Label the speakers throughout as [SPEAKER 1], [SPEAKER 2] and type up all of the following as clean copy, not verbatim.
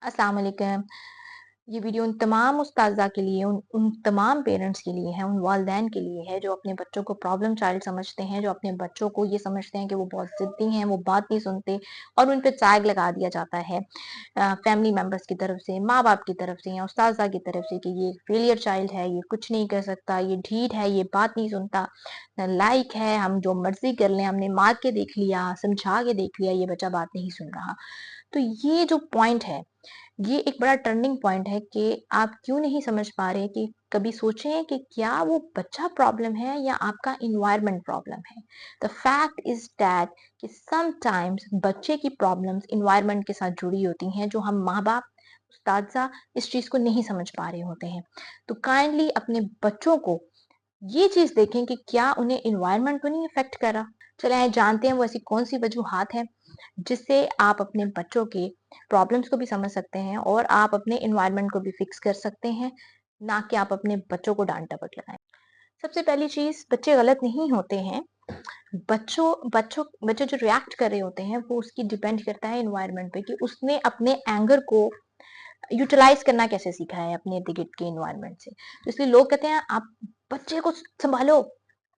[SPEAKER 1] अस्सलाम वालेकुम। ये वीडियो उन तमाम उस्ताज़ा के लिए, उन तमाम पेरेंट्स के लिए है, उन वालिदैन के लिए है जो अपने बच्चों को प्रॉब्लम चाइल्ड समझते हैं, जो अपने बच्चों को ये समझते हैं कि वो बहुत ज़िद्दी हैं, वो बात नहीं सुनते और उन पे टैग लगा दिया जाता है फैमिली मेंबर्स की तरफ से, माँ-बाप की तरफ से या उस्ताज़ा की तरफ से कि ये फेलियर चाइल्ड है, ये कुछ नहीं कर सकता, ये ढीठ है, ये बात नहीं सुनता, नालायक है, हम जो मर्ज़ी कर लें, हमने मार के देख लिया, समझा के देख लिया, ये बच्चा बात नहीं सुन रहा। तो ये जो पॉइंट है, ये एक बड़ा टर्निंग पॉइंट है कि आप क्यों नहीं समझ पा रहे कि कभी सोचे हैं कि क्या वो बच्चा प्रॉब्लम है या आपका इन्वायरमेंट प्रॉब्लम है। द फैक्ट इज दैट कि समटाइम्स बच्चे की प्रॉब्लम्स इन्वायरमेंट के साथ जुड़ी होती हैं जो हम माँ बाप उस्तादजा इस चीज को नहीं समझ पा रहे होते हैं। तो काइंडली अपने बच्चों को ये चीज देखें कि क्या उन्हें इन्वायरमेंट तो नहीं इफेक्ट कर रहा। चले आइए जानते हैं वो ऐसी कौन सी वजूहात है जिससे आप अपने बच्चों के प्रॉब्लम्स को भी समझ सकते हैं और आप अपने इन्वायरमेंट को भी फिक्स कर सकते हैं, ना कि आप अपने बच्चों को डांट डपट लगाएं। सबसे पहली चीज, बच्चे गलत नहीं होते हैं। बच्चे जो रिएक्ट कर रहे होते हैं वो उसकी डिपेंड करता है इन्वायरमेंट पे कि उसने अपने एंगर को यूटिलाइज करना कैसे सीखा है अपने इर्द गिर्द के इन्वायरमेंट से। तो इसलिए लोग कहते हैं आप बच्चे को संभालो,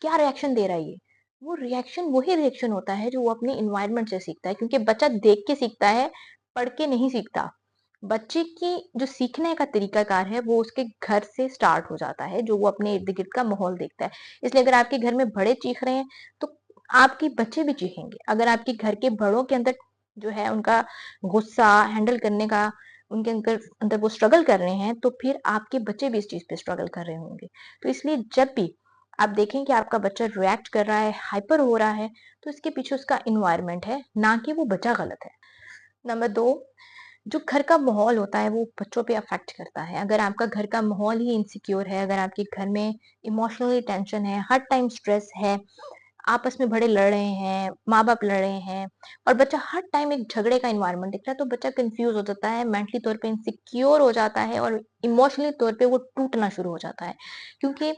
[SPEAKER 1] क्या रिएक्शन दे रहा है ये। वो रिएक्शन वही रिएक्शन होता है जो वो अपने इन्वायरमेंट से सीखता है, क्योंकि बच्चा देख के सीखता है, पढ़ के नहीं सीखता। बच्चे की जो सीखने का तरीकाकार है वो उसके घर से स्टार्ट हो जाता है, जो वो अपने इर्द गिर्द का माहौल देखता है। इसलिए अगर आपके घर में बड़े चीख रहे हैं तो आपके बच्चे भी चीखेंगे। अगर आपके घर के बड़ों के अंदर जो है उनका गुस्सा हैंडल करने का, उनके अंदर अंदर वो स्ट्रगल कर रहे हैं, तो फिर आपके बच्चे भी इस चीज पे स्ट्रगल कर रहे होंगे। तो इसलिए जब भी आप देखें कि आपका बच्चा रिएक्ट कर रहा है, हाइपर हो रहा है, तो इसके पीछे उसका इन्वायरमेंट है, ना कि वो बच्चा गलत है। नंबर दो, जो घर का माहौल होता है वो बच्चों पे अफेक्ट करता है। अगर आपका घर का माहौल ही इनसिक्योर है, अगर आपके घर में इमोशनली टेंशन है, हर टाइम स्ट्रेस है, आपस में बड़े लड़ रहे हैं, माँ-बाप लड़ रहे हैं और बच्चा हर टाइम एक झगड़े का एनवायरनमेंट दिख रहा है, तो बच्चा कन्फ्यूज़ हो जाता है, मेंटली तौर पे इनसिक्योर हो जाता है और इमोशनली तौर पे वो टूटना शुरू हो जाता है। क्योंकि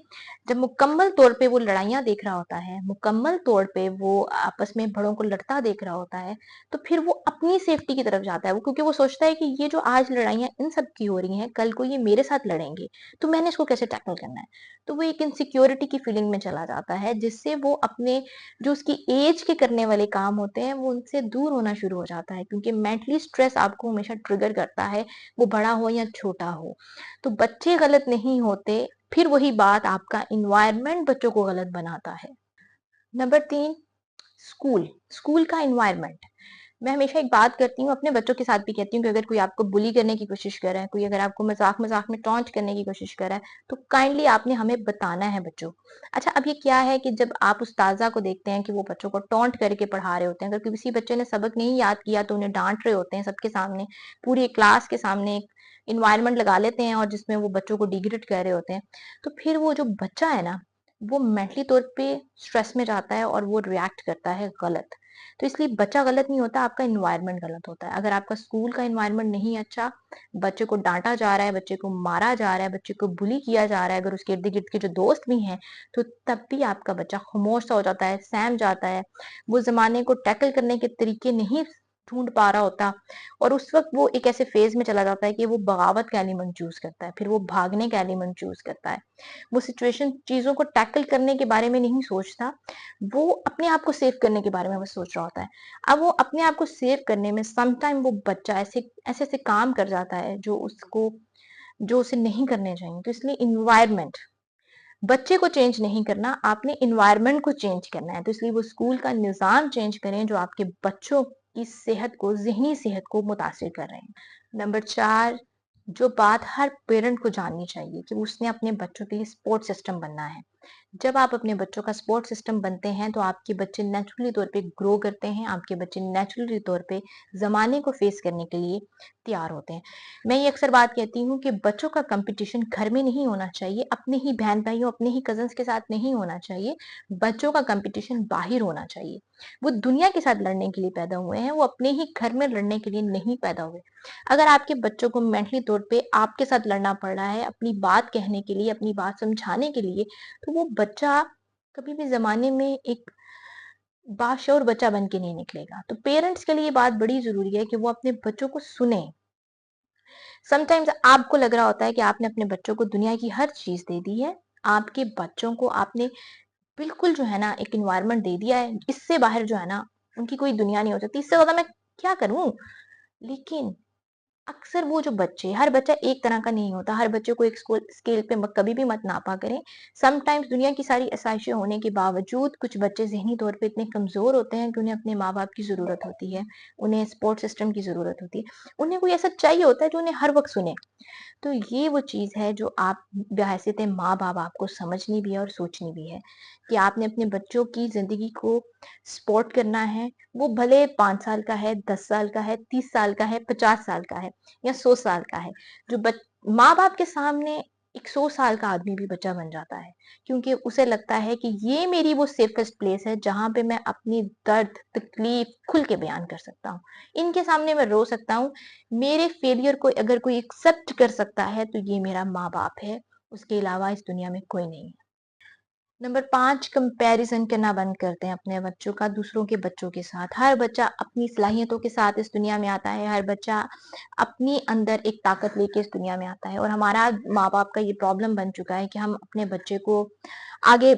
[SPEAKER 1] जब मुकम्मल तौर पे वो लड़ाइयाँ देख रहा होता है, मुकम्मल तौर पे वो आपस में बड़ों को लड़ता देख रहा होता है, तो फिर वो अपनी सेफ्टी की तरफ जाता है। वो क्योंकि वो सोचता है कि ये जो आज लड़ाइयाँ इन सब की हो रही हैं, कल को ये मेरे साथ लड़ेंगे, तो मैंने इसको कैसे टैकल करना है? तो वो एक इनसिक्योरिटी की फीलिंग में चला जाता है, जिससे वो अपने जो उसकी एज के करने वाले काम होते हैं वो उनसे दूर होना शुरू हो जाता है, क्योंकि मेंटली स्ट्रेस आपको हमेशा ट्रिगर करता है, वो बड़ा हो या छोटा हो। तो बच्चे गलत नहीं होते, फिर वही बात, आपका इन्वायरमेंट बच्चों को गलत बनाता है। नंबर तीन, स्कूल स्कूल का इन्वायरमेंट। मैं हमेशा एक बात करती हूँ, अपने बच्चों के साथ भी कहती हूँ कि अगर कोई आपको बुली करने की कोशिश कर रहा है, कोई अगर आपको मजाक में टॉन्ट करने की कोशिश कर रहा है, तो काइंडली आपने हमें बताना है बच्चों। अच्छा, अब ये क्या है कि जब आप उस्ताजा को देखते हैं कि वो बच्चों को टॉन्ट करके पढ़ा रहे होते हैं, अगर किसी बच्चे ने सबक नहीं याद किया तो उन्हें डांट रहे होते हैं सबके सामने, पूरी क्लास के सामने एक इन्वायरमेंट लगा लेते हैं और जिसमें वो बच्चों को डिग्रेड कर रहे होते हैं, तो फिर वो जो बच्चा है ना, वो मेंटली तौर पे स्ट्रेस में जाता है और वो रिएक्ट करता है गलत। तो इसलिए बच्चा गलत नहीं होता, आपका इन्वायरमेंट गलत होता है। अगर आपका स्कूल का इन्वायरमेंट नहीं अच्छा, बच्चे को डांटा जा रहा है, बच्चे को मारा जा रहा है, बच्चे को बुली किया जा रहा है, अगर उसके इर्द गिर्द के जो दोस्त भी हैं, तो तब भी आपका बच्चा खामोश सा हो जाता है, सहम जाता है, वो जमाने को टैकल करने के तरीके नहीं ढूंढ पा रहा होता और उस वक्त वो एक ऐसे फेज में चला जाता है कि वो बगावत का एलिमेंट चूज करता है, फिर वो भागने का एलिमेंट चूज करता है। वो सिचुएशन चीजों को टैकल करने के बारे में नहीं सोचता, वो अपने आप को सेव करने के बारे में बस सोच रहा होता है। अब वो अपने आप को सेव करने में सम टाइम वो बच्चा ऐसे ऐसे ऐसे काम कर जाता है जो उसे नहीं करने चाहिए। तो इसलिए इन्वायरमेंट, बच्चे को चेंज नहीं करना, आपने इन्वायरमेंट को चेंज करना है। तो इसलिए वो स्कूल का निजाम चेंज करें जो आपके बच्चों की सेहत को, जहनी सेहत को मुतासिर कर रहे हैं। नंबर चार, जो बात हर पेरेंट को जाननी चाहिए कि उसने अपने बच्चों के लिए सपोर्ट सिस्टम बनना है। जब आप अपने बच्चों का सपोर्ट सिस्टम बनते हैं तो आपके बच्चे नेचुरली तौर पे ग्रो करते हैं, आपके बच्चे नेचुरली तौर पे जमाने को फेस करने के लिए तैयार होते हैं। मैं ये अक्सर बात कहती हूँ कि बच्चों का कंपटीशन घर में नहीं होना चाहिए, अपने ही बहन भाइयों, अपने ही कजन्स के साथ नहीं होना चाहिए। बच्चों का कंपटीशन बाहर होना चाहिए। वो दुनिया के साथ लड़ने के लिए पैदा हुए हैं, वो अपने ही घर में लड़ने के लिए नहीं पैदा हुए। अगर आपके बच्चों को मेंटली तौर पे आपके साथ लड़ना पड़ रहा है अपनी बात कहने के लिए, अपनी बात समझाने के लिए, तो वो बच्चा कभी भी ज़माने में एक बाशऊर बच्चा बन के नहीं निकलेगा। तो पेरेंट्स के लिए ये बात बड़ी ज़रूरी है कि वो अपने बच्चों को सुनें। समटाइम्स आपको लग रहा होता है कि आपने अपने बच्चों को दुनिया की हर चीज़ दे दी है। आपके बच्चों को आपने बिल्कुल जो है ना एक एनवायरनमेंट दे दिया है, इससे बाहर जो है ना उनकी कोई दुनिया नहीं हो सकती, इससे ज़्यादा मैं क्या करूँ? लेकिन अक्सर वो जो बच्चे, हर बच्चा एक तरह का नहीं होता, हर बच्चे को एक स्केल पे कभी भी मत नापा करें। समटाइम्स दुनिया की सारी आसाइशें होने के बावजूद कुछ बच्चे ज़हनी तौर पे इतने कमज़ोर होते हैं कि उन्हें अपने माँ-बाप की ज़रूरत होती है, उन्हें सपोर्ट सिस्टम की ज़रूरत होती है, उन्हें कोई ऐसा चाहिए होता है जो उन्हें हर वक़्त सुने। तो ये वो चीज़ है जो आप बहैसियत माँ-बाप आपको समझनी भी है और सोचनी भी है, कि आपने अपने बच्चों की ज़िंदगी को सपोर्ट करना है, वो भले 5 साल का है, 10 साल का है, 30 साल का है, 50 साल का है या 100 साल का है। जो बच माँ-बाप के सामने एक 100 साल का आदमी भी बच्चा बन जाता है, क्योंकि उसे लगता है कि ये मेरी वो सेफेस्ट प्लेस है जहाँ पे मैं अपनी दर्द, तकलीफ खुल के बयान कर सकता हूँ। इनके सामने मैं रो सकता हूँ, मेरे फेलियर को अगर कोई एक्सेप्ट कर सकता है तो ये मेरा माँ-बाप है, उसके अलावा इस दुनिया में कोई नहीं है। नंबर 5 कंपैरिज़न करना बंद करते हैं अपने बच्चों का दूसरों के बच्चों के साथ। हर बच्चा अपनी सलाहियतों के साथ इस दुनिया में आता है, हर बच्चा अपनी अंदर एक ताकत लेके इस दुनिया में आता है और हमारा माँ-बाप का ये प्रॉब्लम बन चुका है कि हम अपने बच्चे को आगे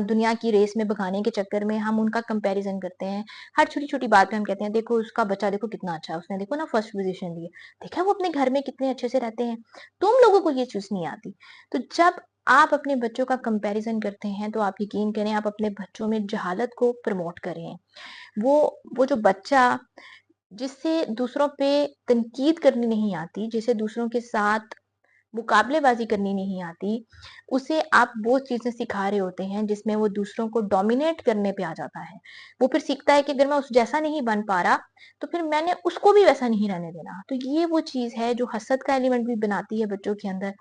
[SPEAKER 1] दुनिया की रेस में भगाने के चक्कर में हम उनका कंपैरिज़न करते हैं। हर छोटी-छोटी बात पे हम कहते हैं, देखो उसका बच्चा देखो कितना अच्छा है, उसने देखो ना फर्स्ट पोज़ीशन ली है, देखा वो अपने घर में कितने अच्छे से रहते हैं, तुम लोगों को ये चीज़ नहीं आती। तो जब आप अपने बच्चों का कंपैरिज़न करते हैं, तो आप यकीन करें आप अपने बच्चों में जहालत को प्रमोट कर रहे हैं। वो जो बच्चा जिससे दूसरों पे तनकीद करनी नहीं आती, जिसे दूसरों के साथ मुकाबलेबाज़ी करनी नहीं आती, उसे आप वो चीज़ें सिखा रहे होते हैं जिसमें वो दूसरों को डोमिनेट करने पे आ जाता है। वो फिर सीखता है कि अगर मैं उस जैसा नहीं बन पा रहा, तो फिर मैंने उसको भी वैसा नहीं रहने देना। तो ये वो चीज़ है जो हसद का एलिमेंट भी बनाती है बच्चों के अंदर।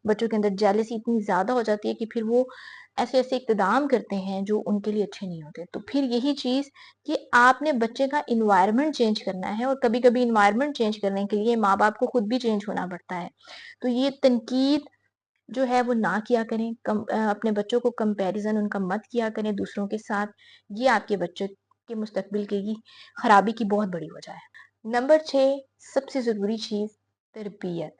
[SPEAKER 1] बच्चों के अंदर जेलसी इतनी ज़्यादा हो जाती है कि फिर वो ऐसे-ऐसे इक़्तिदाम करते हैं जो उनके लिए अच्छे नहीं होते। तो फिर यही चीज़ कि आपने बच्चे का एनवायरनमेंट चेंज करना है और कभी-कभी एनवायरनमेंट चेंज करने के लिए माँ-बाप को खुद भी चेंज होना पड़ता है। तो ये तनकीद जो है वो ना किया करें, अपने बच्चों को कंपैरिज़न उनका मत किया करें दूसरों के साथ। ये आपके बच्चे के मुस्तकबिल की खराबी की बहुत बड़ी वजह है। नंबर 6 सबसे ज़रूरी चीज़ तरबियत।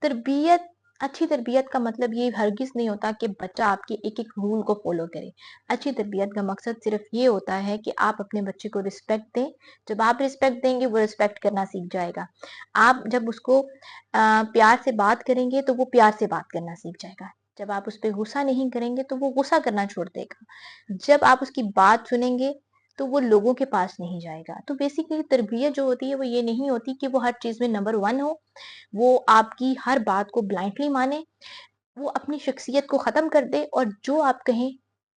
[SPEAKER 1] तरबियत अच्छी तरबियत का मतलब ये हरगिज़ नहीं होता कि बच्चा आपके एक-एक रूल को फ़ॉलो करे। अच्छी तरबियत का मकसद सिर्फ़ ये होता है कि आप अपने बच्चे को रिस्पेक्ट दें। जब आप रिस्पेक्ट देंगे, वो रिस्पेक्ट करना सीख जाएगा। आप जब उसको प्यार से बात करेंगे, तो वो प्यार से बात करना सीख जाएगा। जब आप उस पे गुस्सा नहीं करेंगे, तो वो गुस्सा करना छोड़ देगा। जब आप उसकी बात सुनेंगे, तो वो लोगों के पास नहीं जाएगा। तो बेसिकली तरबियत जो होती है, वो ये नहीं होती कि वो हर चीज़ में नंबर 1 हो, वो आपकी हर बात को ब्लाइंडली माने, वो अपनी शख्सियत को ख़त्म कर दे और जो आप कहें,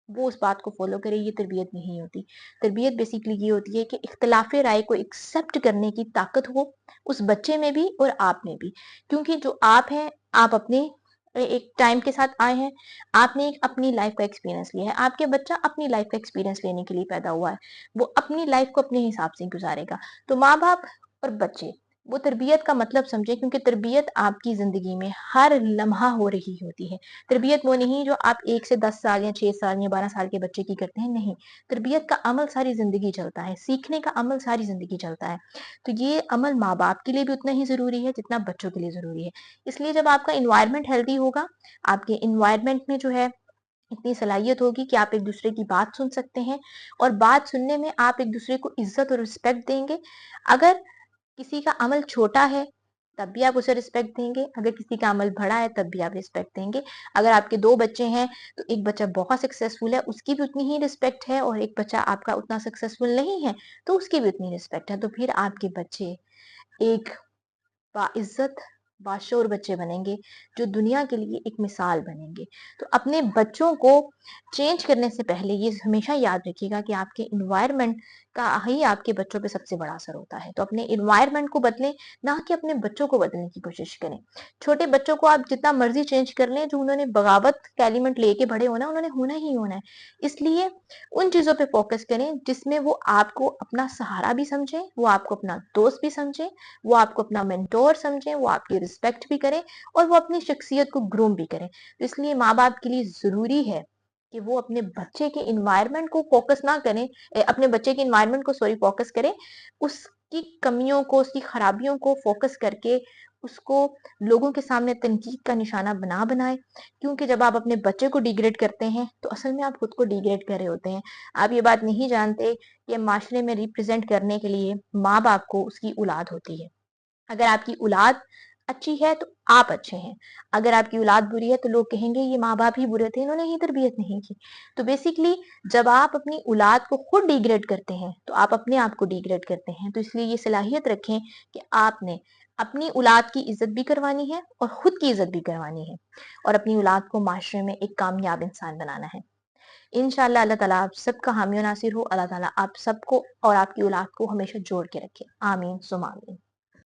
[SPEAKER 1] वो उस बात को फ़ॉलो करे, ये तरबियत नहीं होती। तरबियत बेसिकली ये होती है कि इख्तिलाफ़े राय को एक्सेप्ट करने की ताकत हो, उस बच्चे में भी और आप में भी। क्योंकि जो आप हैं, आप अपने एक टाइम के साथ आए हैं, आपने एक अपनी लाइफ़ का एक्सपीरियंस लिया है, आपके बच्चा अपनी लाइफ़ का एक्सपीरियंस लेने के लिए पैदा हुआ है। वो अपनी लाइफ़ को अपने हिसाब से गुज़ारेगा। तो माँ-बाप और बच्चे वो तरबियत का मतलब समझे क्योंकि तरबियत आपकी ज़िंदगी में हर लम्हा हो रही होती है। तरबियत वो नहीं जो आप 1 से 10 साल या 6 साल या 12 साल के बच्चे की करते हैं, नहीं। तरबियत का अमल सारी ज़िंदगी चलता है, सीखने का अमल सारी ज़िंदगी चलता है। तो ये अमल माँ-बाप के लिए भी उतना ही ज़रूरी है जितना बच्चों के लिए ज़रूरी है। इसलिए जब आपका एनवायरनमेंट हेल्दी होगा, आपके एनवायरनमेंट में जो है इतनी सलाहियत होगी कि आप एक-दूसरे की बात सुन सकते हैं और बात सुनने में आप एक-दूसरे को इज़्ज़त और रिस्पेक्ट देंगे। अगर किसी का अमल छोटा है, तब भी आप उसे रिस्पेक्ट देंगे, अगर किसी का अमल बड़ा है, तब भी आप रिस्पेक्ट देंगे। अगर आपके 2 बच्चे हैं, तो एक बच्चा बहुत सक्सेसफुल है, उसकी भी उतनी ही रिस्पेक्ट है और एक बच्चा आपका उतना सक्सेसफुल नहीं है, तो उसकी भी उतनी रिस्पेक्ट है। तो फिर आपके बच्चे एक बाइज़्ज़त, बाशऊर बच्चे बनेंगे, जो दुनिया के लिए एक मिसाल बनेंगे। तो अपने बच्चों को चेंज करने से पहले ये हमेशा याद रखिएगा कि आपके एनवायरनमेंट का ही आपके बच्चों पे सबसे बड़ा असर होता है। तो अपने एनवायरनमेंट को बदलें, ना कि अपने बच्चों को बदलने की कोशिश करें। छोटे बच्चों को आप जितना मर्ज़ी चेंज कर लें, जो उन्होंने बगावत का एलिमेंट लेके बड़े होना है, उन्होंने होना ही होना है। इसलिए उन चीज़ों पे फ़ोकस करें, जिसमें वो आपको अपना सहारा भी समझें, वो आपको अपना दोस्त भी समझें, वो आपको अपना मेंटोर समझें, वो आपकी रिस्पेक्ट भी करें और वो अपनी शख्सियत को ग्रूम भी करें। तो इसलिए माँ-बाप के लिए ज़रूरी है कि वो अपने बच्चे के एनवायरनमेंट को फ़ोकस ना करें अपने बच्चे के एनवायरनमेंट को सॉरी फ़ोकस करें, उस की कमियों को, उसकी खराबियों को फोकस करके उसको लोगों के सामने तनकीद का निशाना ना बनाएं, क्योंकि जब आप अपने बच्चे को डिग्रेड करते हैं तो असल में आप खुद को डिग्रेड कर रहे होते हैं। आप ये बात नहीं जानते कि माशरे में रिप्रेजेंट करने के लिए माँ बाप को उसकी औलाद होती है। अगर आपकी औलाद अच्छी है तो आप अच्छे हैं, अगर आपकी औलाद बुरी है तो लोग कहेंगे ये माँ बाप ही बुरे थे, इन्होंने ही तरबियत नहीं की। तो बेसिकली जब आप अपनी औलाद को खुद डिग्रेड करते हैं तो आप अपने आप को डिग्रेड करते हैं। तो इसलिए ये सलाहियत रखें कि आपने अपनी औलाद की इज्जत भी करवानी है और खुद की इज्जत भी करवानी है, और अपनी औलाद को माशरे में एक कामयाब इंसान बनाना है। इंशाअल्लाह अल्लाह ताला आप सबका हामी और नासिर हो। अल्लाह ताला आप सबको और आपकी औलाद को हमेशा जोड़ के रखे। आमीन सुमा आमीन।